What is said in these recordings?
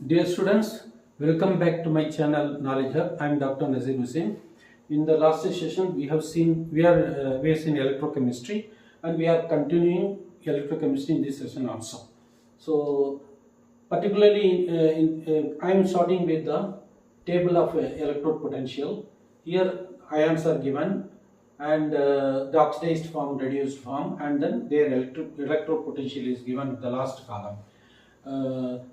Dear students, welcome back to my channel Knowledge Hub. I am Dr. Nazir Hussain. In the last session, we have seen we have seen electrochemistry, and we are continuing electrochemistry in this session also. So, particularly, I am starting with the table of electrode potential. Here, ions are given, and the oxidized form, reduced form, and then their electrode potential is given in the last column.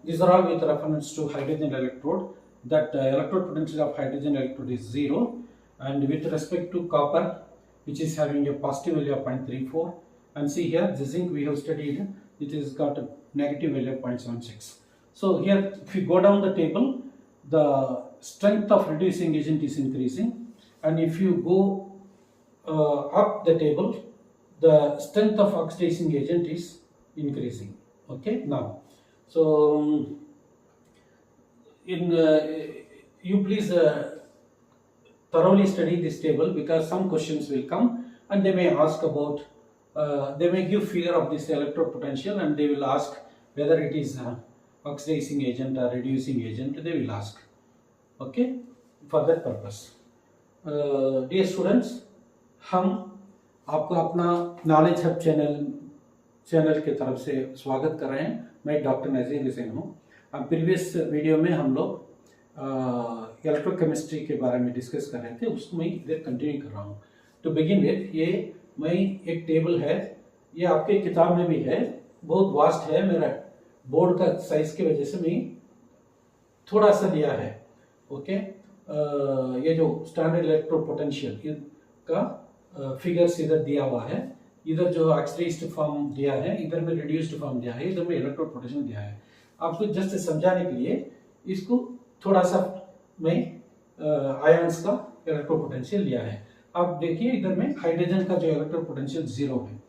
These are all with reference to hydrogen electrode. That electrode potential of hydrogen electrode is 0, and with respect to copper, which is having a positive value of 0.34, and see here the zinc we have studied, it has got a negative value of 0.76. So here if you go down the table, the strength of reducing agent is increasing, and if you go up the table, the strength of oxidizing agent is increasing. Okay, now so you please thoroughly study this table, because some questions will come and they may ask about they may give figure of this electrode potential, and they will ask whether it is oxidizing agent or reducing agent. They will ask. Okay, for that purpose. Dear students, हम आपको अपना knowledge hub channel की तरफ से स्वागत कर रहे हैं. मैं डॉक्टर नज़ीर हुसैन हूँ. अब प्रीवियस वीडियो में हम लोग इलेक्ट्रोकेमिस्ट्री के बारे में डिस्कस कर रहे थे, उसको मैं इधर कंटिन्यू कर रहा हूँ. टू बिगिन विथ, ये मैं एक टेबल है, ये आपके किताब में भी है, बहुत वास्ट है. मेरा बोर्ड का साइज की वजह से मैं थोड़ा सा लिया है. ओके, ये जो स्टैंडर्ड इलेक्ट्रो पोटेंशियल का फिगर्स इधर दिया हुआ है, इधर जो ऑक्सीडाइज्ड फॉर्म दिया है, इधर में रिड्यूस्ड फॉर्म दिया है, इधर में इलेक्ट्रोड पोटेंशियल दिया है. आपको जस्ट समझाने के लिए इसको थोड़ा सा मैं आयंस का इलेक्ट्रोड पोटेंशियल लिया है. आप देखिए इधर में हाइड्रोजन का जो इलेक्ट्रोड पोटेंशियल 0 है.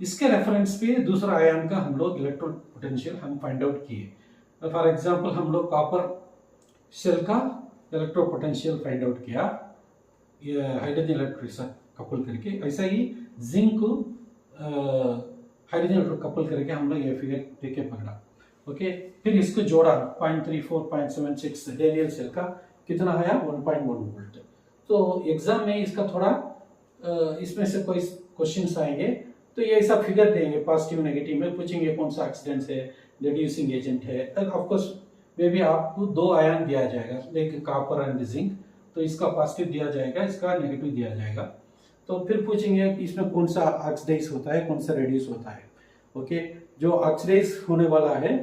इसके रेफरेंस पे दूसरा आयन का हम लोग इलेक्ट्रोड पोटेंशियल हम फाइंड आउट किए. फॉर एग्जांपल हम लोग कॉपर शेल का इलेक्ट्रोड पोटेंशियल फाइंड आउट किया, ये हाइड्रोजन इलेक्ट्रोड से कपल करके. ऐसा ही जिंक को हाइड्रोजन इलेक्ट्रोड कपल करके हम लोग ये फिगर देके पकड़ा. ओके, फिर इसको जोड़ा 0.34 0.76 डेनियल सेल का कितना आया 1.1 वोल्ट. तो एग्जाम में इसका थोड़ा इसमें से कोई क्वेश्चंस आएंगे तो ये ऐसा फिगर देंगे, पॉजिटिव नेगेटिव में पूछेंगे कौन सा ऑक्सीडेंट है, रिड्यूसिंग एजेंट है. ऑफ कोर्स मे भी आपको दो आयन दिया जाएगा, लाइक कॉपर एंड जिंक, तो इसका पॉजिटिव दिया जाएगा, इसका नेगेटिव दिया जाएगा. तो फिर पूछेंगे इसमें कौन सा ऑक्सीडाइज होता है, कौन सा रिड्यूस होता है. ओके, जो ऑक्सीडाइज होने वाला है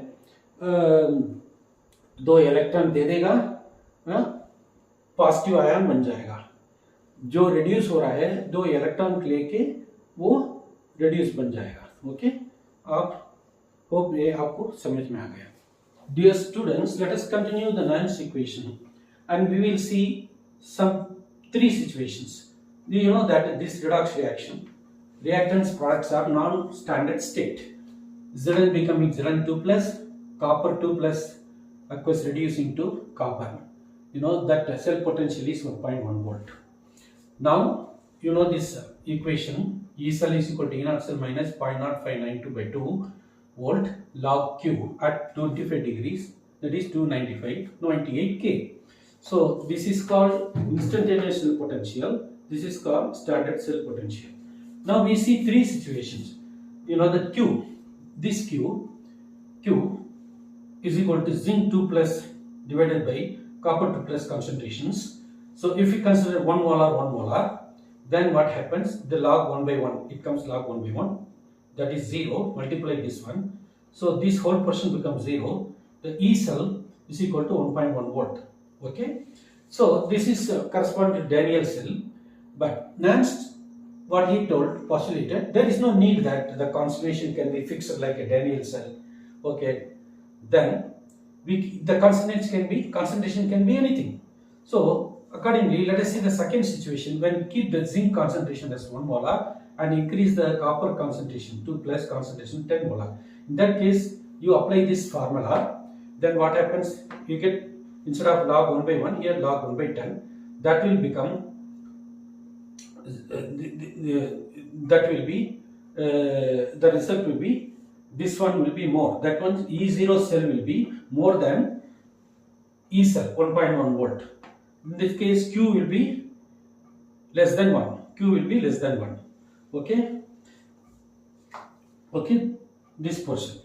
2 इलेक्ट्रॉन दे देगा, पॉजिटिव आयन बन जाएगा. जो रिड्यूस हो रहा है 2 इलेक्ट्रॉन लेके वो रिड्यूस बन जाएगा. ओके, आप होप ये आपको समझ में आ गया. Dear students, let us continue the Nernst equation, and we will see some 3 situations. Do you know that this redox reaction, reactants products are non-standard state. Zn becoming Zn2 plus, copper 2 plus, aqueous reducing to copper. You know that cell potential is 1.1 volt. Now you know this equation, E cell is equal to E naught cell minus 0.0592 by 2 volt log Q at 25 degrees, that is 298 K. So this is called instantaneous cell potential, this is called standard cell potential. Now we see 3 situations. You know that Q, this Q is equal to zinc 2 plus divided by copper 2 plus concentrations. So if we consider 1 molar, then what happens, the log 1 by 1, it comes log 1 by 1, that is 0, multiply this one, so this whole portion becomes 0. The E cell is equal to 1.1 volt. Okay, so this is correspond to Daniell cell. But Nernst, what he told, postulated, there is no need that the concentration can be fixed like a Daniell cell. Okay, then the concentration can be anything. So accordingly, let us see the second situation, when keep the zinc concentration as 1 molar and increase the copper concentration 2 plus concentration 10 molar. In that case, you apply this formula, then what happens, you get instead of log 1 by 1, here log 1 by 10, that will become the result will be this one will be more. That one E0 cell will be more than E cell 1.1 volt. In this case, Q will be less than 1. Q will be less than 1. Okay. Okay. This portion.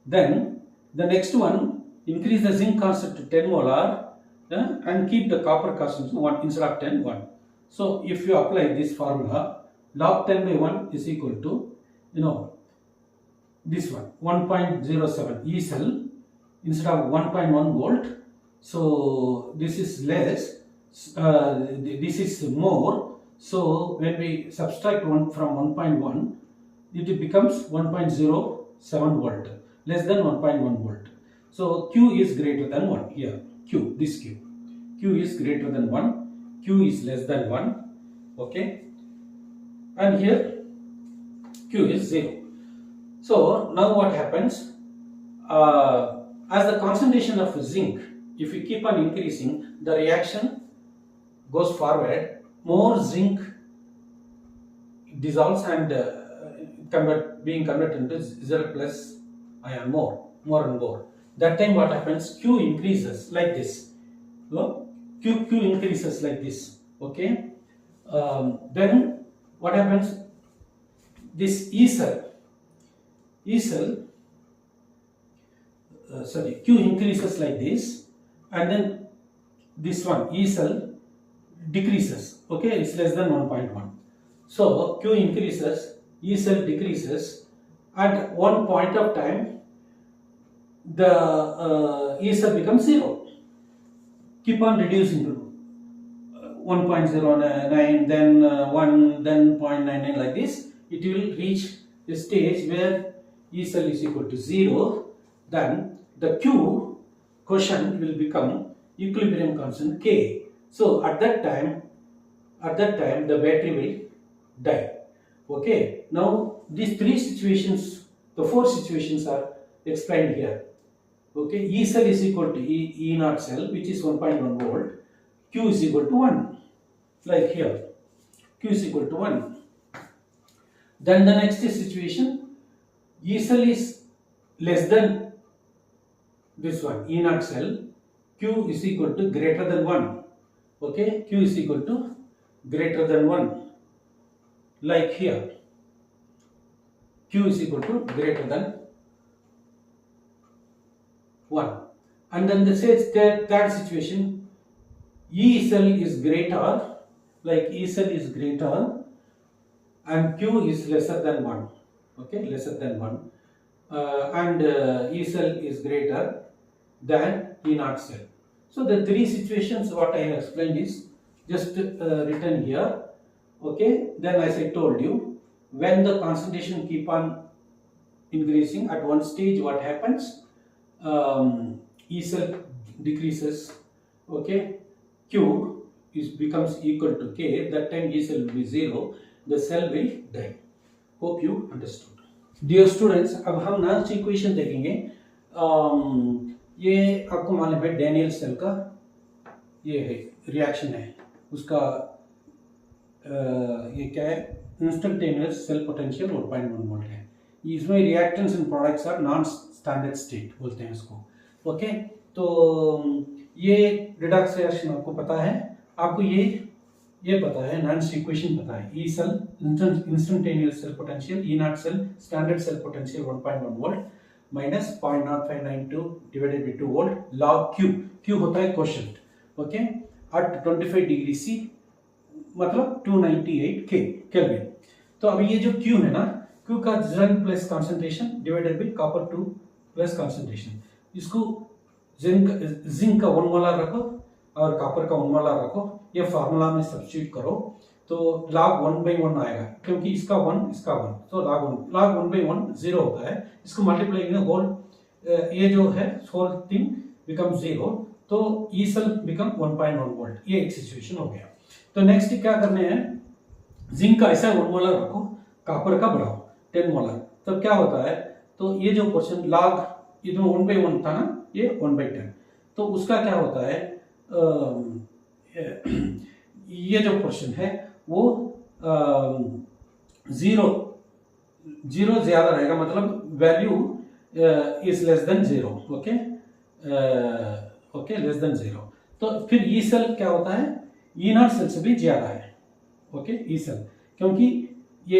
Then the next one, increase the zinc constant to 10 molar and keep the copper constant 1 instead of 10, 1. So if you apply this formula, log 10 by 1 is equal to, this one 1.07 E cell instead of 1.1 volt. So this is less, this is more. So when we subtract 1 from 1.1, it becomes 1.07 volt, less than 1.1 volt. So Q is greater than 1 here. Q, this Q. Q is greater than 1. Q is less than 1. Okay. And here Q is 0. So now what happens? As the concentration of zinc, if we keep on increasing, the reaction goes forward. More zinc dissolves and being converted into Z plus ion, more and more. That time what happens? Q increases like this. Q increases like this. Okay. Then what happens? This E cell, Q increases like this, and then this one E cell decreases. Okay, it's less than 1.1. So Q increases, E cell decreases. At one point of time, the E cell becomes 0. Keep on reducing to 1.09, then 1, then 0.99, like this. It will reach a stage where E cell is equal to 0. Then the Q quotient will become equilibrium constant K. So at that time the battery will die. Okay. Now these three situations, the four situations are explained here. Okay. E cell is equal to E naught cell, which is 1.1 volt. Q is equal to 1, like here. Q is equal to 1. Then the next situation, E cell is less than this one, E naught cell. Q is equal to greater than 1. Okay, Q is equal to greater than 1, like here. Q is equal to greater than 1. And then the third situation, E cell is greater, like E cell is greater, and Q is lesser than 1. Okay, lesser than 1. And E cell is greater than E naught cell. So the three situations what I have explained is just written here. Okay, then as I told you, when the concentration keep on increasing, at one stage what happens? E cell decreases. Okay, Q becomes equal to K. That time E cell will be 0. The cell will die. Hope you understood. Dear students, अब हम next equation देखेंगे. ये आपको मालूम है Daniel cell का ये है रिएक्शन है उसका ये क्या है इंस्टेंटेनियस सेल पोटेंशियल 1.1 वोल्ट है. इसमें reactants and products are non standard state बोलते हैं इसको. ओके, तो ये रिडक्स रिएक्शन आपको पता है. आपको ये पता है, नॉन्स इक्वेशन पता है. E cell instantaneous cell potential, E not cell standard cell potential 1.1 volt minus 0.0592 divided by 2 volt log Q होता है quotient. Okay, at 25 degree C मतलब 298 केल्विन. तो अभी ये जो Q है ना, Q का zinc plus concentration divided by copper 2 plus concentration. इसको जिंक का 1 मोलर रखो और कॉपर का 1 मोलर रखो. ये फार्मूला में सब्स्टिट्यूट करो तो log 1/1 आएगा, क्योंकि इसका 1 इसका 1, तो log 1/1 0 होता है. इसको मल्टीप्लाई करेंगे होल, ये जो है होल थिंग बिकम 0, तो ई सेल बिकम 1.1 वोल्ट. ये एक सिचुएशन हो गया. तो नेक्स्ट क्या करने हैं, जिंक का ऐसा 1 मोलर रखो, कॉपर का बढ़ाओ 10 मोलर, तब क्या होता है, तो ये जो पोर्शन log ये जो 1/1 था ना, ये 1/10, तो उसका क्या होता है, ये जो पोर्शन है वो 0 जीरो ज्यादा रहेगा, मतलब value is less than zero. Okay okay, less than zero. तो फिर ई सेल क्या होता है, ई नॉट सेल से भी ज्यादा है। ओके, ई सेल, क्योंकि ये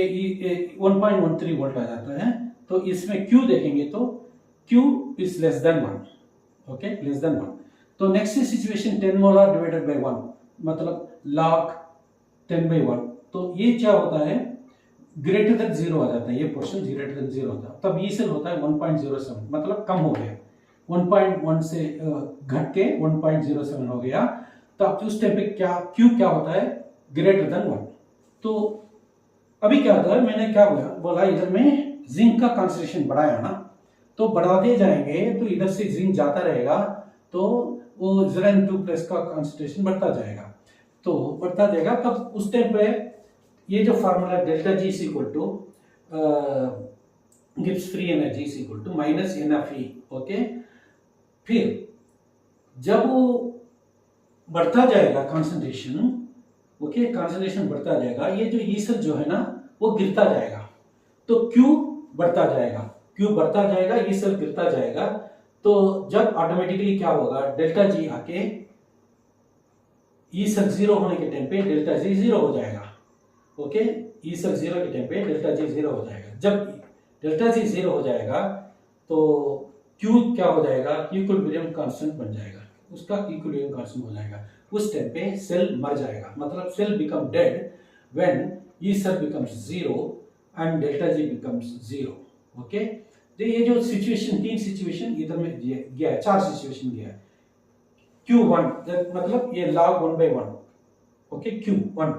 1.13 वोल्ट आ जाता है, तो इसमें क्यू देखेंगे तो Q is less than 1। Okay, less than 1। तो next situation 10 molar divided by 1, मतलब log 10/1। तो ये क्या होता है, ग्रेटर देन जीरो आ जाता है, ये पोर्शन ग्रेटर देन जीरो होता है, तब ई सेल होता है 1.07, मतलब कम हो गया, 1.1 से घट के 1.07 हो गया। तब उस टाइम पे क्या क्यू क्या होता है, ग्रेटर देन 1। तो अभी क्या होता है, मैंने क्या बोला इधर में जिंक का कंसंट्रेशन बढ़ाया ना, तो बढ़ाते जाएंगे तो इधर से जिंक जाता रहेगा, तो वो Zn2+ का कंसंट्रेशन बढ़ता जाएगा, तो बढ़ता जाएगा। तब उस टाइम पे ये जो formula delta G is equal to Gibbs free energy is equal to minus NFE। Okay, फिर जब वो बढ़ता जाएगा कंसंट्रेशन, ओके, कंसंट्रेशन बढ़ता जाएगा, ये जो ई सेल जो है ना वो गिरता जाएगा, तो क्यू बढ़ता जाएगा, क्यू बढ़ता जाएगा, ई सेल गिरता जाएगा। तो जब ऑटोमेटिकली क्या होगा, डेल्टा जी आके ई सेल जीरो होने के टाइम पे डेल्टा जी जीरो हो जाएगा। ओके, ई सेल जीरो के टाइम पे डेल्टा जी जीरो हो जाएगा। जब डेल्टा जी जीरो हो जाएगा तो क्यू क्या हो जाएगा, इक्विलिब्रियम कांस्टेंट बन जाएगा, उसका इक्विलिब्रियम कांस्टेंट हो जाएगा। उस टाइम पे सेल मर जाएगा, मतलब cell become dead when E cell becomes zero and delta G becomes zero. Okay, तो ये जो सिचुएशन, तीन सिचुएशन इधर में गया है, चार सिचुएशन गया है। Q1 मतलब ये log 1/1। ओके, Q1,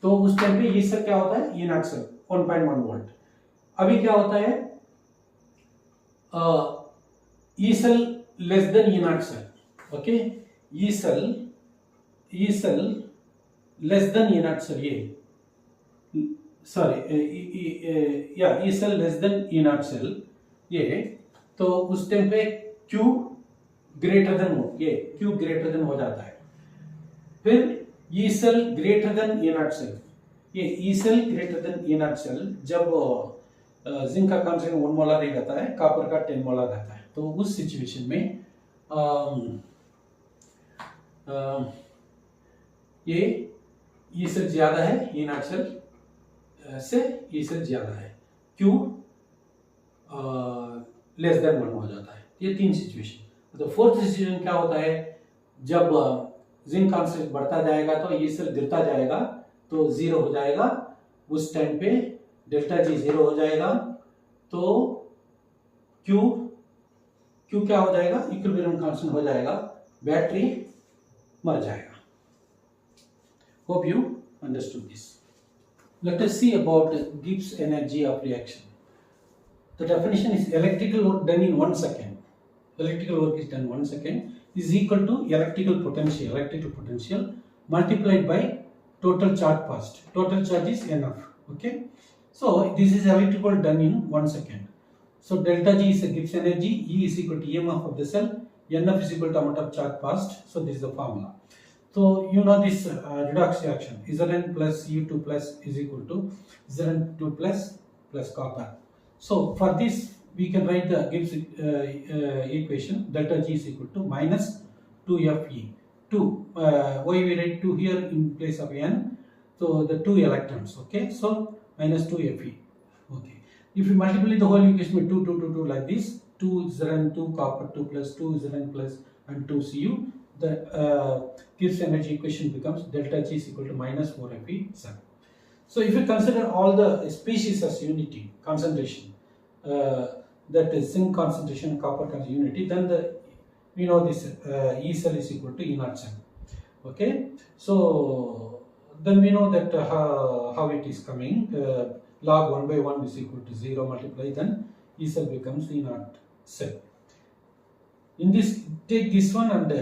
तो उस टाइम पे ये सेल क्या होता है, ये नॉट सेल 1.1 वोल्ट। अभी क्या होता है, E cell less than E not cell. Okay, E cell less than E not cell, ये सॉरी या E cell less than E not cell ये, तो उस टाइम पे Q ग्रेटर देन हो, ये Q ग्रेटर देन हो जाता है। फिर E cell greater than E naught cell, ये E cell greater than E naught cell, जब जिंक का कंसंट्रेशन 1 मोलर ही रहता है, कॉपर का 10 मोलर रहता है, तो उस सिचुएशन में ये ई सेल ज्यादा है, ए नॉट सेल से ई सेल ज्यादा है, Q लेस देन 1 हो जाता है। ये तीन सिचुएशन। तो फोर्थ सिचुएशन क्या होता है, जब जिंक कंसंट्रेशन बढ़ता जाएगा तो ये सेल गिरता जाएगा, तो जीरो हो जाएगा, उस टाइम पे डेल्टा जी जीरो हो जाएगा, तो क्यू क्या हो जाएगा, इक्विलिब्रियम कांस्टेंट हो जाएगा, बैटरी मर जाएगा। Hope you understood this. Let us see about Gibbs energy of reaction. The definition is electrical work done in 1 second. Electrical work is done 1 second is equal to electrical potential multiplied by total charge passed. Total charge is enough. Okay. So this is electrical done in 1 second. So delta G is a Gibbs energy. E is equal to EMF of the cell. NF is equal to amount of charge passed. So this is the formula. So you know this redox reaction. Zn plus U2 plus is equal to Zn2 plus copper. So for this we can write the Gibbs equation, delta G is equal to minus 2Fe. 2 why we write 2 here in place of N, so the 2 electrons. Okay, so minus 2Fe. Okay, if you multiply the whole equation with 2 like this, 2 Zn2 copper 2 plus 2 Zn plus and 2 Cu, the Gibbs energy equation becomes delta G is equal to minus 4Fe7. So if you consider all the species as unity concentration, that is zinc concentration, copper concentration unity, then we know this E cell is equal to E naught cell. Okay, so then we know that how it is coming. Log 1/1 is equal to 0, multiply, then E cell becomes E naught cell. In this, take this one and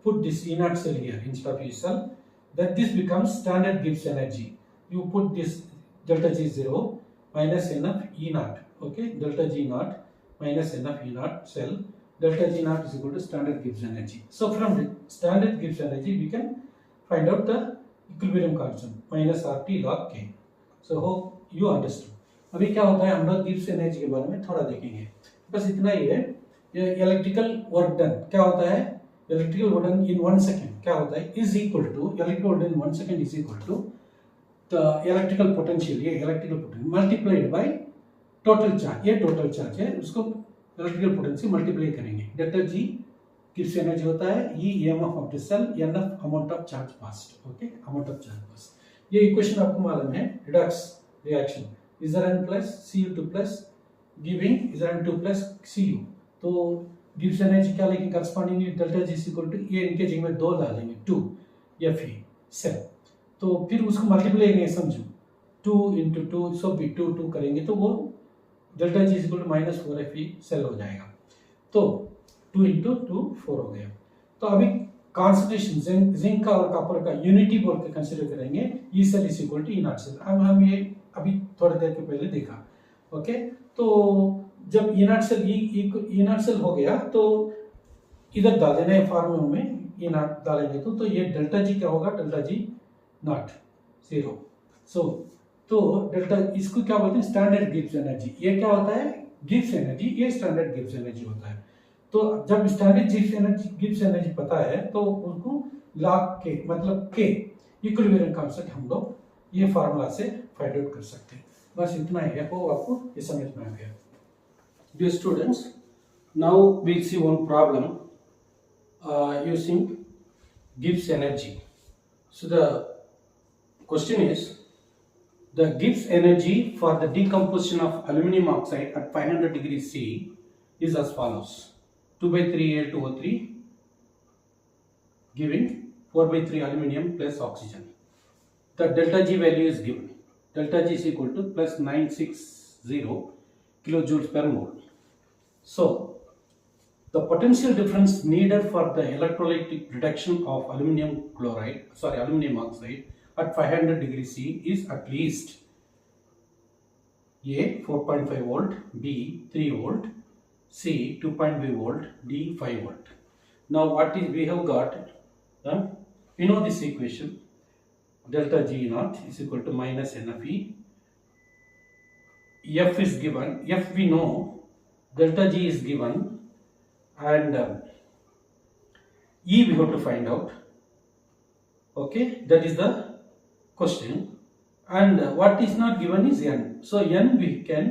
put this E naught cell here instead of E cell, that this becomes standard Gibbs energy. You put this delta G 0 minus NF E naught. Okay, delta G naught minus NF E naught cell, delta G naught is equal to standard Gibbs energy. So from the standard Gibbs energy we can find out the equilibrium constant minus RT log K. So hope you understood. अभी क्या होता है, हम लोग Gibbs energy के बारे में थोड़ा देखेंगे, बस इतना ही है। इलेक्ट्रिकल वर्क डन क्या होता है, electrical work done in 1 second क्या होता है, is equal to, electrical work done in 1 second is equal to the electrical potential, ये electrical potential multiplied by total charge, ये टोटल चार्ज है, उसको इलेक्ट्रिकल पोटेंशियल मल्टीप्लाई करेंगे, डेल्टा जी गिब्स एनर्जी होता है, E EMF of the cell, NF amount of charge passed, okay, amount of charge passed. ये equation आपको मालूम है, Redux reaction Zn plus Cu2 plus giving Zn2 plus Cu, तो Gibbs energy क्या लेंगे, correspondingly delta G equal to, ये इनके जगह में 2 डालेंगे 2 Fe सेल, तो फिर उसको मल्टीप्लाई करेंगे, समझो 2 into 2 सो भी 2 2 करेंगे तो वो delta G equal to -4 Fe cell हो जाएगा, तो 2 into 2 4 हो गया। तो अभी कॉन्सेंट्रेशन जिंक का और कॉपर का यूनिटी बोल के कंसीडर करेंगे, E cell is equal to E not cell. अब हम ये अभी थोड़ी देर के पहले देखा, ओके। तो जब ई नॉट सेल हो गया तो इधर डाल देना है फॉर्मूला में, ई नॉट डालेंगे तो ये डेल्टा जी क्या होगा, डेल्टा जी नॉट 0। सो तो डेल्टा, इसको क्या बोलते हैं, स्टैंडर्ड गिब्स एनर्जी। ये क्या होता है, गिब्स एनर्जी, ये स्टैंडर्ड गिब्स एनर्जी होता है। तो जब स्टैंडर्ड गिब्स एनर्जी पता है तो उनको लॉग के मतलब के इक्विलिब्रियम कांस्टेंट हम लोग ये फार्मूला से फाइंड आउट कर सकते हैं। बस इतना ही है, वो आपको ये समझ में आ गया। Dear students, now we'll see one problem using Gibbs energy. So the question is, the Gibbs energy for the decomposition of aluminum oxide at 500 degrees C is as follows: 2/3 Al2O3 giving 4/3 aluminum plus oxygen. The delta G value is given. Delta G is equal to plus 960 kilojoules per mole. So, the potential difference needed for the electrolytic reduction of aluminum oxide at 500 degrees C is at least A 4.5 volt, B 3 volt, C 2.5 volt, D 5 volt. Now what is we have got? We know this equation. Delta G naught is equal to minus NFE. F is given. F we know. Delta G is given, and E we have to find out. Okay, that is the question, and what is not given is N. So N we can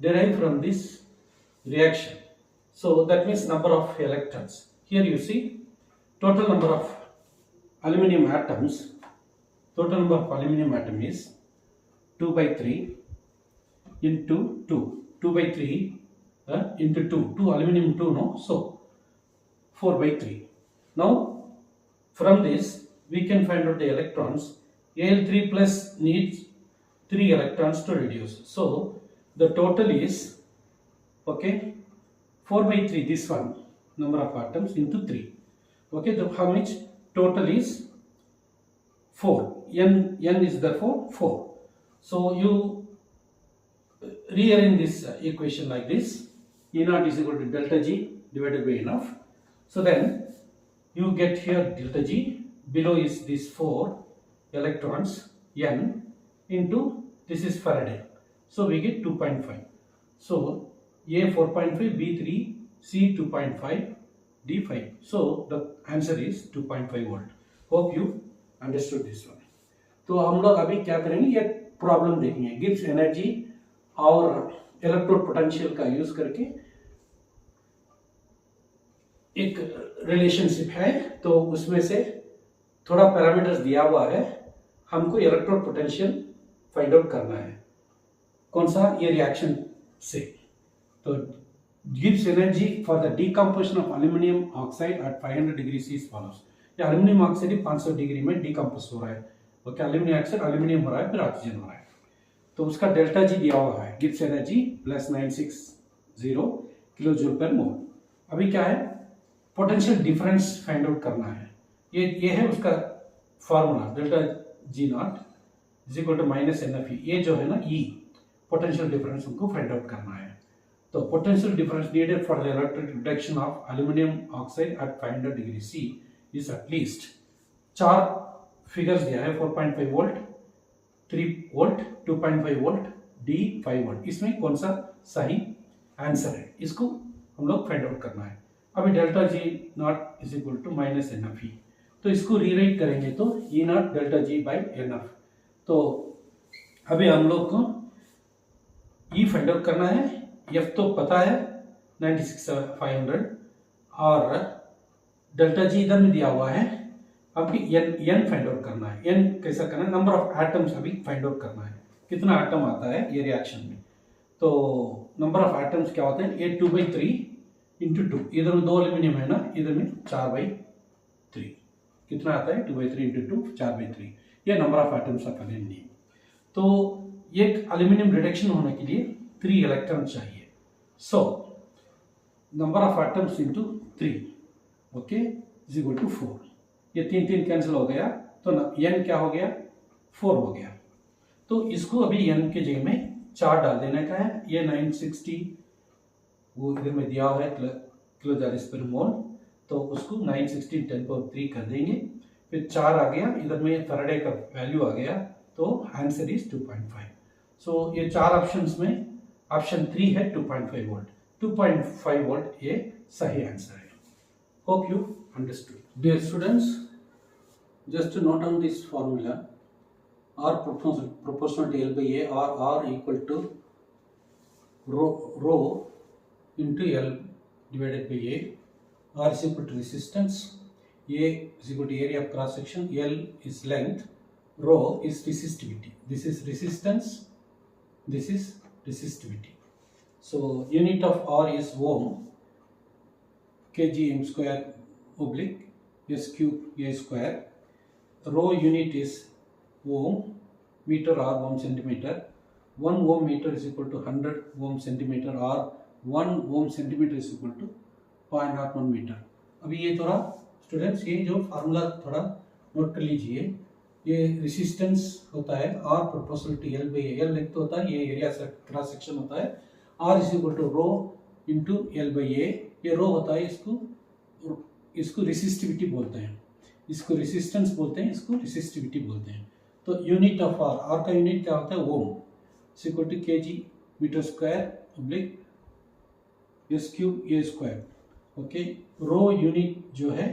derive from this reaction. So that means number of electrons. Here you see total number of aluminum atoms. Total number of aluminum atom is 2/3 into 2. 2/3 into 2. 2 aluminum 2 no. So 4/3. Now from this we can find out the electrons. Al3 plus needs 3 electrons to reduce. So the total is, okay, 4/3, this one number of atoms into 3. Okay, so how much total is 4. N is therefore 4. So you rearrange this equation like this. E naught is equal to delta G divided by NF. So then you get here delta G, below is this 4 electrons N into this is Faraday, so we get 2.5. So A 4.5, B 3, C 2.5, D 5. So the answer is 2.5 volt. Hope you understood this one. तो हम लोग अभी क्या करेंगे, ये problem देखेंगे Gibbs energy और electrode potential का यूज करके एक रिलेशनशिप है, तो उसमें से थोड़ा पैरामीटर्स दिया हुआ है, हमको इलेक्ट्रोड पोटेंशियल फाइंड आउट करना है। कौन सा, ये रिएक्शन से। तो Gibbs energy for the decomposition of aluminium oxide at 500 degree C is follows. ये एल्यूमिनियम ऑक्साइड 500 डिग्री में डिकम्पोज हो रहा है, ओके, एल्यूमिनियम ऑक्साइड एल्यूमिनियम हो रहा है, फिर ऑक्सीजन हो रहा है। तो उसका डेल्टा जी दिया हुआ है, Gibbs energy plus 960 kilo joule per mole. अभी क्या है, पोटेंशियल डिफरेंस फाइंड आउट करना है। ये है उसका formula, delta G not is equal to minus NFE। ये जो है ना E, पोटेंशियल डिफरेंस उनको फाइंड आउट करना है। तो potential difference needed for the electric reduction of aluminium oxide at 500 degree C is at least, 4 figures दिया है, 4.5 वोल्ट, 3 वोल्ट, 2.5 वोल्ट, D5 इसमें कौन सा सही आंसर है, इसको हम लोग फाइंड आउट करना है। अभी delta G not is equal to minus N F E, तो इसको रीराइट करेंगे तो E naught delta G by N F. तो अभी हम लोग को ई फाइंड आउट करना है, एफ तो पता है 96,500 और डेल्टा जी इधर में दिया हुआ है। अभी एन फाइंड आउट करना है। एन कैसा करना है, नंबर ऑफ एटम्स अभी फाइंड आउट करना है, कितना एटम आता है ये रिएक्शन में। तो नंबर ऑफ एटम्स क्या होते हैं, ये 2/3 इंटू 2, इधर में 2 एल्यूमिनियम है ना, इधर में 4/3, कितना आता है 2/3 इंटू 2 4/3, ये number of atoms of aluminium. तो एक एल्यूमिनियम रिडक्शन होने के लिए 3 इलेक्ट्रॉन चाहिए। So number of atoms into 3 okay is equal to 4, ये 3 कैंसिल हो गया तो एन क्या हो गया 4 हो गया। तो इसको अभी एन के जगह में 4 डाल देने का है। ये 960 वो इधर में दिया हुआ है किलो जालिस पर मोल, तो उसको 960 10³ कर देंगे, फिर 4 आ गया, इधर में फैराडे का वैल्यू आ गया, तो आंसर इज 2.5। सो ये 4 ऑप्शंस में ऑप्शन 3 है 2.5 वोल्ट। 2.5 वोल्ट ये सही आंसर है। Hope you understood. Dear students, just to note down this formula, R proportional to L by A, or R equal to rho into L divided by A. R is equal to resistance, A is equal to area of cross section, L is length, rho is resistivity. This is resistance, this is resistivity. So unit of R is ohm, kg m square oblique s cube a square. Rho unit is ohm, meter or ohm centimeter. 1 ohm meter is equal to 100 ohm centimeter, or 1 ohm centimeter is equal to 0.01 metre. अभी ये थोड़ा students ये जो formula थोड़ा note कर लीजिए। ये resistance होता है R proportional to L by L लिखते होता है, ये एरिया क्रॉस सेक्शन होता है। R is equal to rho into L by A, ये रो होता है, इसको रेसिस्टिविटी बोलते हैं, इसको रेसिस्टेंस बोलते हैं, इसको रेसिस्टिविटी बोलते हैं। तो यूनिट ऑफ आर का यूनिट क्या होता है ohm, is equal to kg metre square oblique S cube A square. Okay, rho unit जो है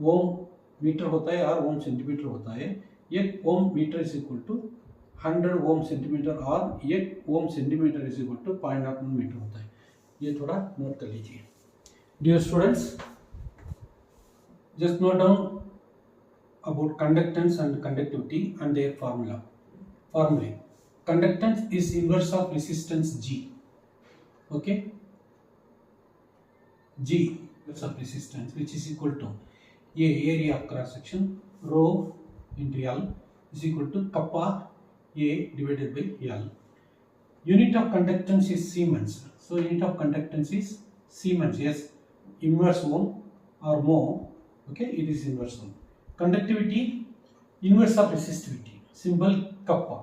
ओम मीटर होता है और ओम सेंटीमीटर होता है। एक ohm metre is equal to 100 ohm centimetre, और एक ohm centimetre is equal to 0.01 metre होता है। ये थोड़ा नोट कर लीजिए। Dear students, just note down about conductance and conductivity and their formulae. Conductance is inverse of resistance G. Okay, G inverse of resistance, which is equal to ये area of cross section rho into L is equal to kappa A divided by L. Unit of conductance is Siemens. So unit of conductance is Siemens. Yes, inverse ohm or mho. Okay, it is inverse ohm. Conductivity inverse of resistivity, symbol kappa.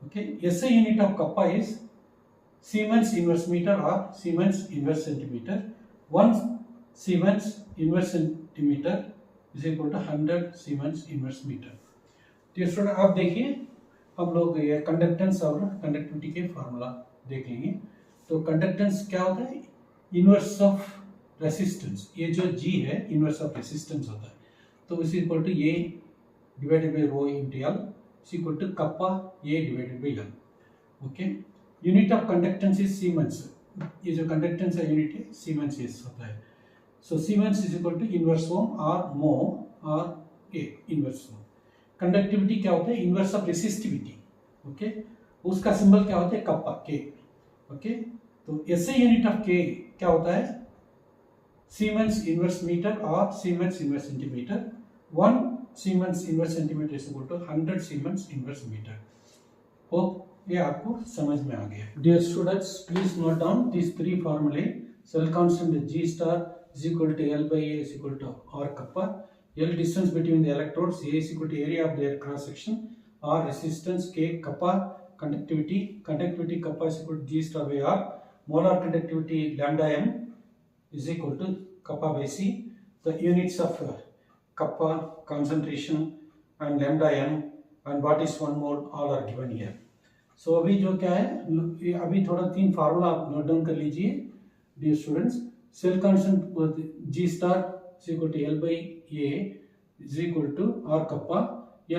Okay, SI unit of kappa is Siemens inverse meter or Siemens inverse centimeter. 1 Siemens inverse centimeter is equal to 100 Siemens inverse meter. तो student आप देखिए, हम लोग ये conductance और conductivity के formula देख लेंगे। तो कंडक्टेंस क्या होता है, इनवर्स ऑफ रेसिस्टेंस, ये जो G है इनवर्स ऑफ रेसिस्टेंस होता है। तो is equal to A divided by rho into L is equal to kappa A divided by L। Okay, unit of conductance is siemens, ये जो कंडक्टेंस का unit है सीमेंस होता है। So siemens is equal to inverse ohm और mho और A inverse Om. Conductivity क्या होता है, इनवर्स ऑफ रेसिस्टिविटी। ओके, उसका सिंबल क्या होता है कप्पा के। ओके, तो एसआई यूनिट ऑफ के क्या होता है, Siemens inverse meter or Siemens inverse centimeter. 1 Siemens inverse centimeter is equal to 100 Siemens inverse meter. Hope ये आपको समझ में आ गया। Dear students, please note down these 3 formulae. Cell constant G star is equal to L by A is equal to R kappa. L distance between the electrodes, A is equal to area of their cross section, R resistance, K kappa. Conductivity kappa is equal to G star by R. Molar conductivity lambda m is equal to kappa by C. The units of kappa, concentration and lambda m and what is 1 mole all are given here. सो अभी जो क्या है, ये अभी थोड़ा 3 formula आप note down कर लीजिए dear students. Cell constant G star is equal to L by A is equal to R kappa.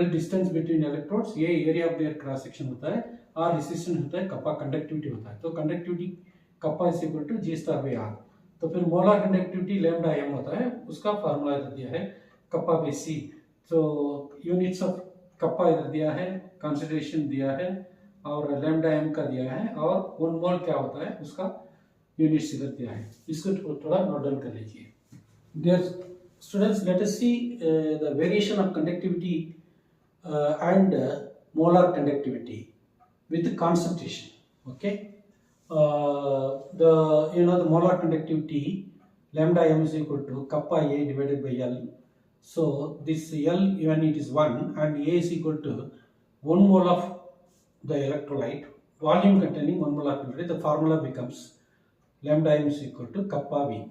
L distance between electrodes, ये area of their cross section होता है, R रेजिस्टेंस होता है, kappa conductivity होता है. तो conductivity kappa is equal to G star by R. तो फिर मोलर कंडक्टिविटी लैम्डा m होता है, उसका फार्मूला इधर दिया है कप्पा बाय C. तो यूनिट्स ऑफ कप्पा इधर दिया है, कंसंट्रेशन दिया है और लैम्डा m का दिया है, और 1 मोल क्या होता है उसका यूनिट्स इधर दिया है. इसको थोड़ा नोट डाउन कर लीजिए. Dear students, let us see the variation of conductivity and molar conductivity with concentration. Okay, the molar conductivity lambda m is equal to kappa A divided by L. So this L, when it is 1 and A is equal to 1 mole of the electrolyte, volume containing 1 mole of electrolyte, the formula becomes lambda m is equal to kappa V.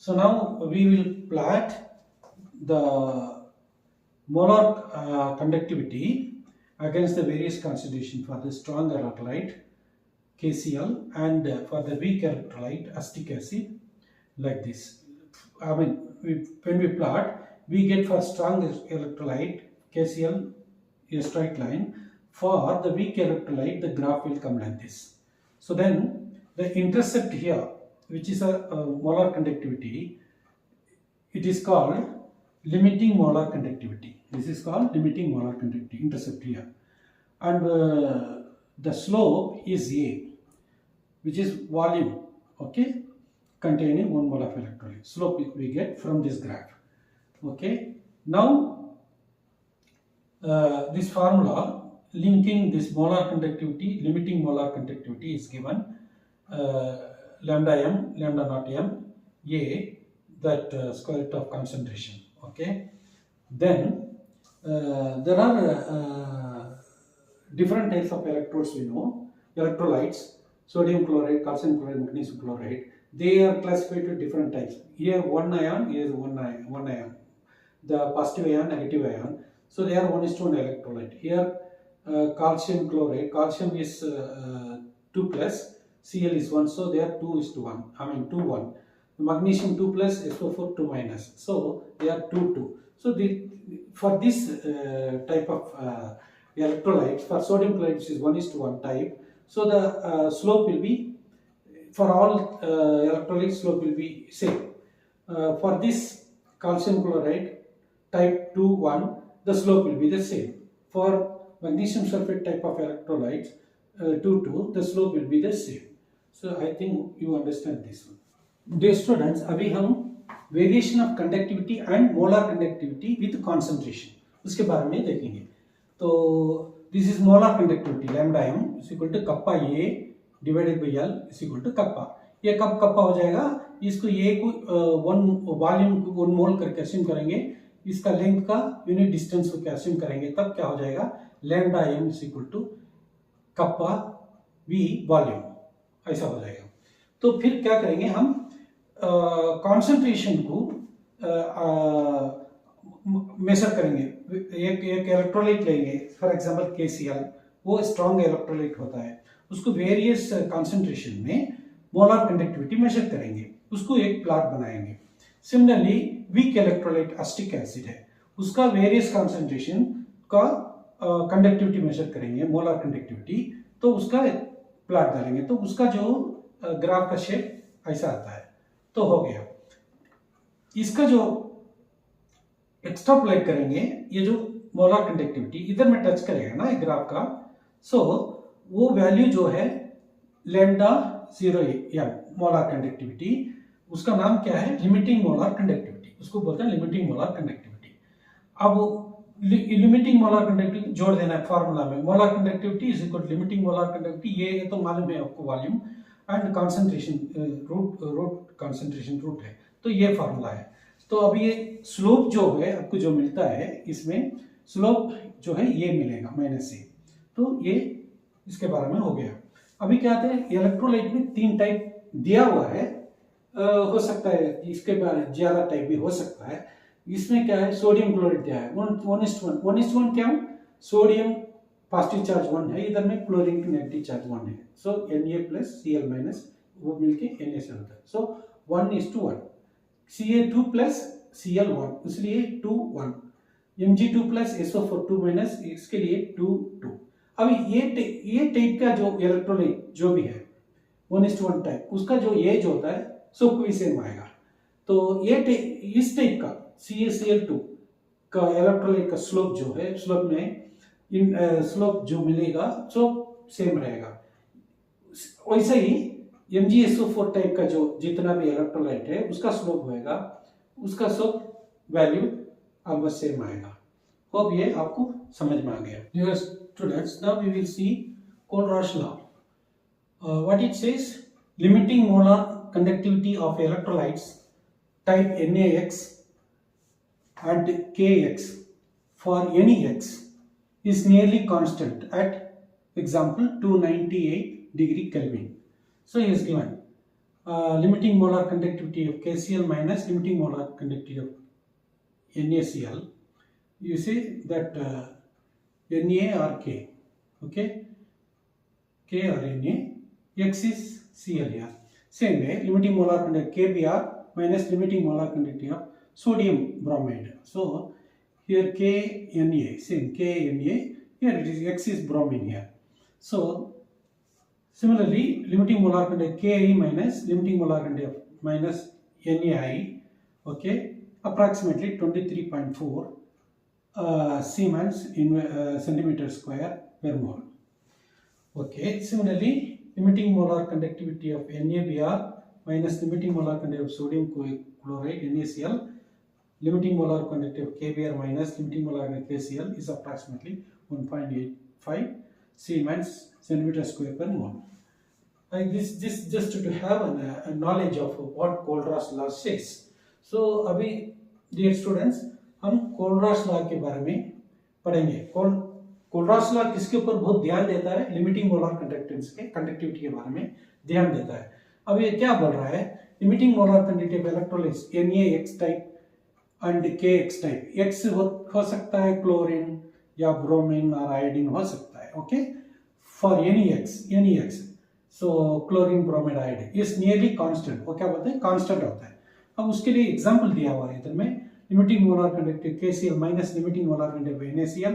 So now we will plot the molar conductivity against the various concentration for the strong electrolyte KCl and for the weak electrolyte acetic acid, like this. I mean, when we plot, we get for strong electrolyte KCl a straight line. For the weak electrolyte, the graph will come like this. So then the intercept here, which is a molar conductivity, it is called limiting molar conductivity. This is called limiting molar conductivity, intercept here. And the slope is A, which is volume, okay, containing 1 mole of electrolyte. Slope we get from this graph. Okay, now this formula linking this molar conductivity, limiting molar conductivity is given lambda m, lambda not m, A, that square root of concentration. Okay, then there are different types of electrodes. We know electrolytes, sodium chloride, calcium chloride, magnesium chloride. They are classified to different types. Here one ion, here is one ion, the positive ion, negative ion. So they are 1:1 electrolyte. Here calcium chloride, calcium is 2 plus, Cl is 1, so they are 2:1. I mean 2:1. The magnesium 2 plus, SO4 2 minus. So they are 2:2. So for this type of electrolytes, for sodium chloride, which is 1:1 type, so the slope will be, for all electrolytes, slope will be same. For this calcium chloride type 2:1, the slope will be the same. For magnesium sulfate type of electrolytes 2:2, the slope will be the same. So I think you understand this one. Dear students, अभी हम variation of conductivity and molar conductivity with concentration उसके बारे में देखेंगे. तो this is molar conductivity lambda m is equal to kappa A divided by L is equal to kappa. ये कब kappa हो जाएगा, इसको A को 1 वॉल्यूम को 1 मोल करके अस्यूम करेंगे, इसका लेंथ का यूनिट डिस्टेंस को अस्यूम करेंगे, तब क्या हो जाएगा lambda m is equal to kappa V volume, ऐसा हो जाएगा. तो फिर क्या करेंगे हम, कॉन्सेंट्रेशन को मेजर करेंगे. एक इलेक्ट्रोलाइट लेंगे, फॉर एग्जांपल KCl, वो स्ट्रॉन्ग इलेक्ट्रोलाइट होता है, उसको वेरियस कॉन्सेंट्रेशन में मोलर कंडक्टिविटी मेजर करेंगे, उसको एक प्लॉट बनाएंगे. Similarly weak electrolyte acetic acid है, उसका वेरियस कॉन्सेंट्रेशन का कंडक्टिविटी मेजर करेंगे, मोलर कंडक्टिविटी, तो उसका प्लॉट डालेंगे, तो उसका जो ग्राफ का शेप ऐसा आता है. तो हो गया. इसका जो एक्स्ट्रापोलेट करेंगे, ये जो मोलर कंडक्टिविटी इधर में टच करेगा ना एक ग्राफ का, सो वो वैल्यू जो है लैम्डा 0 m मोलर कंडक्टिविटी, उसका नाम क्या है, लिमिटिंग मोलर कंडक्टिविटी, उसको बोलते हैं लिमिटिंग मोलर कंडक्टिविटी. अब लिमिटिंग मोलर कंडक्टिविटी जोड़ देना है फॉर्मूला में, molar conductivity is equal to limiting molar conductivity. ये तो मालूम है आपको, volume and concentration root concentration root है, तो ये फार्मूला है. तो अब ये स्लोप जो है आपको जो मिलता है, इसमें स्लोप जो है ये मिलेगा -a. तो ये इसके बारे में हो गया. अभी क्या आता है, इलेक्ट्रोलाइट में 3 टाइप दिया हुआ है, हो सकता है इसके बारे में ज्यादा टाइप भी हो सकता है. इसमें क्या है, सोडियम क्लोराइड दिया है 1:1. 1:1 क्या हो, सोडियम पॉजिटिव चार्ज 1 है, इधर में क्लोरीन की नेगेटिव चार्ज 1 है, सो Na प्लस Cl माइनस वो मिलके NaCl होता है, सो 1:1, Ca2 प्लस Cl 1, इसलिए 2:1, Mg2 प्लस SO4 2 माइनस, इसके लिए 2:2। अभी ये टाइप का जो इलेक्ट्रोलाइट जो भी है 1:1 टाइप, उसका जो एज होता है सो कोई सेम आएगा। तो ये इस टाइप का CaCl2 का इलेक्ट्रोलाइट का स्लोप जो है, स्लोप में स्लोप जो मिलेगा सो सेम रहेगा। वैसे ही MgSO4 टाइप का जो जितना भी इलेक्ट्रोलाइट है उसका स्लोप होएगा, उसका स्लोप वैल्यू ऑलमोस्ट सेम आएगा। होप ये आपको समझ में आ गया। Dear students, now we will see Kohlrausch law. What it says, limiting molar conductivity of electrolytes type NaX and Kx for any x is nearly constant at example 298 degree Kelvin. So he is given limiting molar conductivity of KCl minus limiting molar conductivity of NaCl. You see that Na or K, okay, K or Na, X is Cl here. Same way, limiting molar conductivity KBr minus limiting molar conductivity of sodium bromide. So here KNa, same KNa, here it is X is bromine here. So similarly, limiting molar conductivity Ki minus limiting molar conductivity of minus NaI, okay, approximately 23.4 Siemens in centimeter square per mole. Okay, similarly, limiting molar conductivity of NaBr minus limiting molar conductivity of sodium chloride NaCl, limiting molar conductivity of KBr minus limiting molar conductivity of KCl is approximately 1.85 Siemens centimeter square per mole. This just to have a knowledge of what Kohlraasch law says. So अभी dear students, हम कोलराश law के बारे में पढ़ेंगे। कोलराश law किसके ऊपर बहुत ध्यान देता है? लिमिटिंग मोलर कंडक्टेंस के कंडक्टिविटी के बारे में ध्यान देता है। अब ये क्या बोल रहा है? Limiting molar conductivity of electrolytes NaX type and KX type. X हो सकता है क्लोरीन या ब्रोमीन और आयोडीन हो सकता है, okay, for any x, so chlorine bromide iodine is nearly constant. वो क्या बोलते हैं? कांस्टेंट होता है। अब उसके लिए एग्जांपल दिया हुआ है इधर में, limiting molar conductivity KCl minus limiting molar conductivity NaCl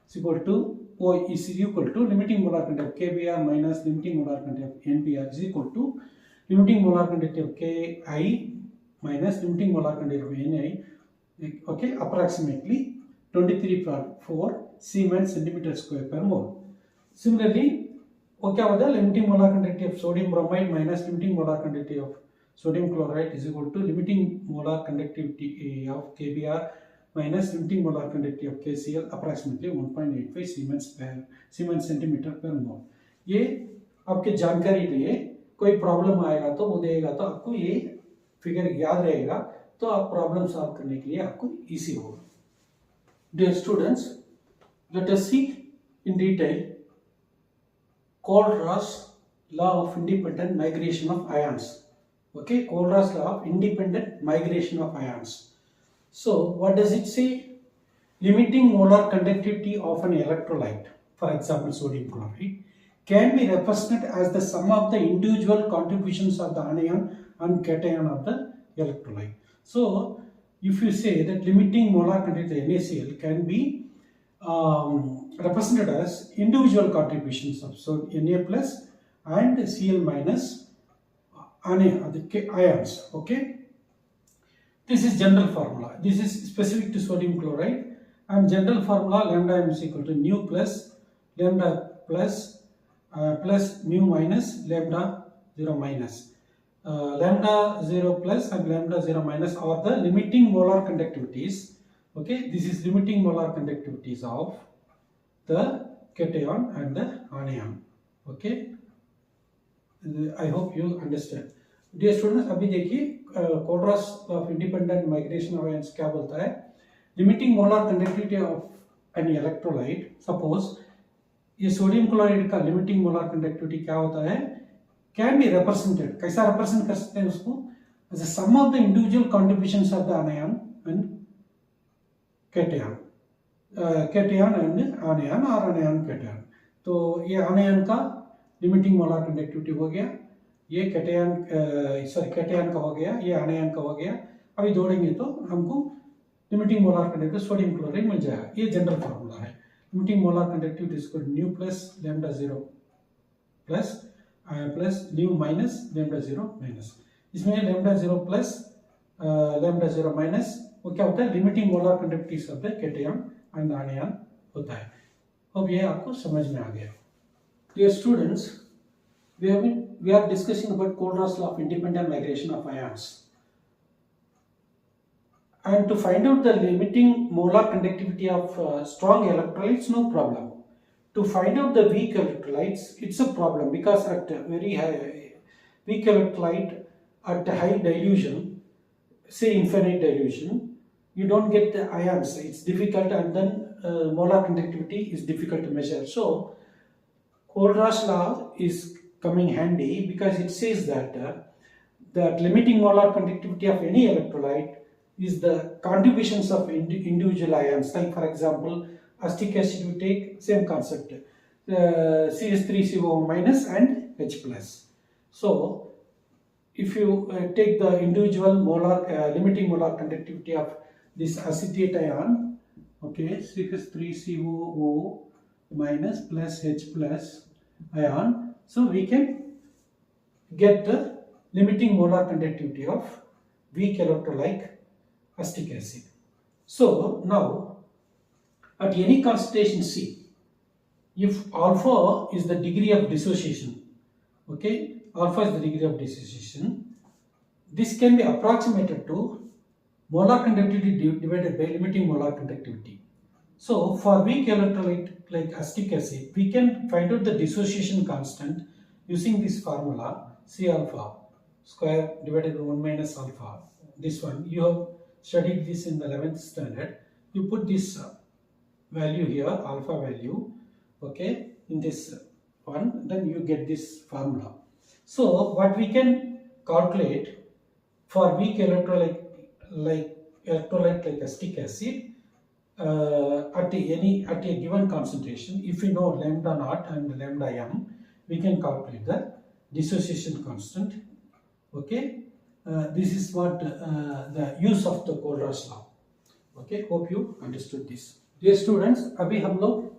is equal to O is equal to limiting molar conductivity KBr minus limiting molar conductivity NBr is equal to limiting molar conductivity Ki minus limiting molar conductivity Ni, okay, approximately 23.4 Siemens centimeter square per mole. Similarly, वो क्या होता है? Limiting molar conductivity of sodium bromide minus limiting molar conductivity of sodium chloride is equal to limiting molar conductivity of KBr minus limiting molar conductivity of KCl approximately 1.85 Siemens centimeter per mole. ये आपके जानकारी लिए कोई problem आएगा तो वो देगा, तो आपको ये फिगर याद रहेगा, तो आप प्रॉब्लम सॉल्व करने के लिए आपको इजी होगा। Dear students, let us see in detail Kohlraasch law of independent migration of ions. Okay, Kohlraasch law of independent migration of ions. So what does it say? Limiting molar conductivity of an electrolyte, for example sodium chloride, can be represented as the sum of the individual contributions of the anion and cation of the electrolyte. So if you say that limiting molar conductivity NaCl can be represented as individual contributions of Na plus and Cl minus ions, okay. This is general formula. This is specific to sodium chloride, and general formula lambda m is equal to nu plus lambda plus plus mu minus lambda 0 minus. Lambda 0 plus and lambda 0 minus are the limiting molar conductivities, okay. This is limiting molar conductivities of the cation and the anion, okay. I hope you understand. Dear students, अभी देखिए Kohlrausch of independent migration of ions क्या बोलता है? Limiting molar conductivity of an electrolyte, suppose ये sodium chloride का limiting molar conductivity क्या होता है? कैन बी रिप्रेजेंटेड, कैसा रिप्रेजेंट कर सकते हैं उसको? As a sum of the individual contributions of the ion and cation, cation and anion or anion cation, तो ये आनयान का लिमिटिंग मोलार कंडक्टिविटी हो गया, ये कैटयान का हो गया, ये आनयान का हो गया। अभी जोड़ेंगे तो हमको limiting molar conductivity sodium chloride मिल जाएगा। ये जनरल फार्मूला है। Limiting molar conductivity is equal to nu plus lambda zero plus nu minus lambda zero minus. इसमें lambda zero plus lambda zero minus वो क्या होता है, limiting molar conductivity of the cation and anion होता है। अब ये आपको समझ में आ गया। Dear students, we are discussing about Kohlraasch law of independent migration of ions. And to find out the limiting molar conductivity of strong electrolytes, no problem. To find out the weak electrolytes, it's a problem because at very high weak electrolyte at high dilution, say infinite dilution, you don't get the ions. It's difficult, and then molar conductivity is difficult to measure. So Kohlraasch law is coming handy because it says that that limiting molar conductivity of any electrolyte is the contributions of individual ions. Like for example, acetic acid we take same concept, CH3CO minus and H plus. So if you take the individual molar limiting molar conductivity of this acetate ion, okay, CH3COO minus plus H plus ion, so we can get the limiting molar conductivity of weak electrolyte acetic acid. So now at any concentration C, if alpha is the degree of dissociation, okay, alpha is the degree of dissociation, this can be approximated to molar conductivity divided by limiting molar conductivity. So for weak electrolyte like acetic acid, we can find out the dissociation constant using this formula C alpha square divided by 1 minus alpha. This one, you have studied this in the 11th standard. You put this value here, alpha value, okay, in this one, then you get this formula. So what we can calculate for weak electrolyte like acetic acid, at a given concentration, if we know lambda naught and lambda m, we can calculate the dissociation constant. Okay, this is what the use of the Kohlraasch law. Okay, hope you understood this. Dear students, अभी हम लोग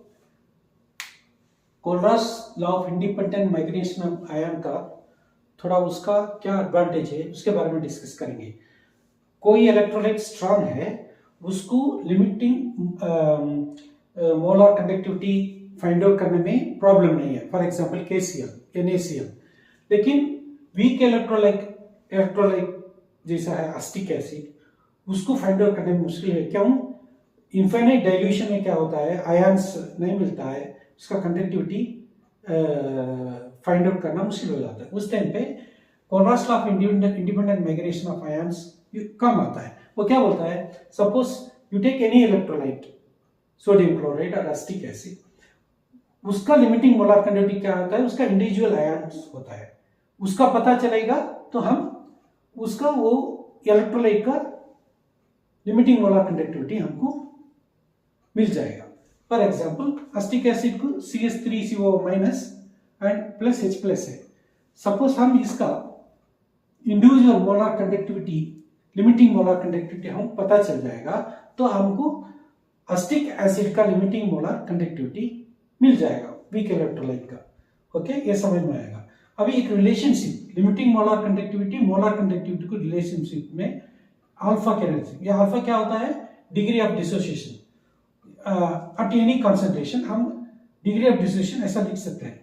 Kohlraasch law of independent migration of ion का थोड़ा उसका क्या advantage है उसके बारे में डिस्कस करेंगे। कोई इलेक्ट्रोलाइट स्ट्रांग है, उसको limiting molar conductivity find out करने में प्रॉब्लम नहीं है, फॉर एग्जांपल KCl, NaCl। लेकिन वीक इलेक्ट्रोलाइट जैसा है एसिटिक एसिड, उसको फाइंड आउट करने में मुश्किल है। क्यों? इनफाइनाइट डाइल्यूशन में क्या होता है, आयंस नहीं मिलता है, उसका कंडक्टिविटी फाइंड आउट करना मुश्किल हो जाता है। उस टाइम पे Kohlrausch law of independent migration of ions कम आता है। वो क्या बोलता है, suppose you take any electrolyte, sodium chloride और एसिटिक एसिड, उसका लिमिटिंग मोलर कंडक्टिविटी क्या होता है, उसका इंडिविजुअल आयंस होता है। उसका पता चलेगा तो हम उसका वो इलेक्ट्रोलाइट का लिमिटिंग मोलर कंडक्टिविटी हमको मिल जाएगा। फॉर एग्जांपल एसिटिक एसिड को CH3CO minus and plus H plus है। सपोज हम इसका individual molar conductivity, limiting molar conductivity हम पता चल जाएगा तो हमको एसिटिक एसिड का लिमिटिंग मोलर कंडक्टिविटी मिल जाएगा वीक इलेक्ट्रोलाइट का। ओके, ये समझ में आएगा। अभी एक रिलेशनशिप लिमिटिंग मोलर कंडक्टिविटी को रिलेशनशिप में अल्फा के रिलेशनशिप, यह अल्फा क्या होता है, degree of dissociation at any concentration. हम डिग्री ऑफ डिसोसिएशन ऐसा लिख सकते हैं,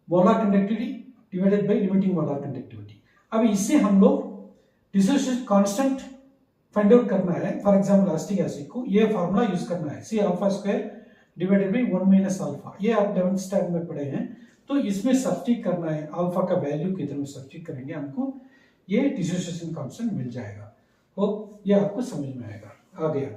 molar conductivity divided by limiting molar conductivity. अब इससे हम लोग डिसोसिएशन कांस्टेंट फाइंड आउट करना है। फॉर एग्जांपल एसिटिक एसिड को ये फार्मूला यूज करना है, C alpha square divided by 1 minus alpha. ये आप 11th स्टैंडर्ड में पढ़े हैं, तो इसमें सब्स्टिट्यूट करना है, अल्फा का वैल्यू कितने में सब्स्टिट्यूट करेंगे हमको ये डिसोसिएशन कांस्टेंट मिल जाएगा। होप ये आपको समझ में आएगा। आ गया।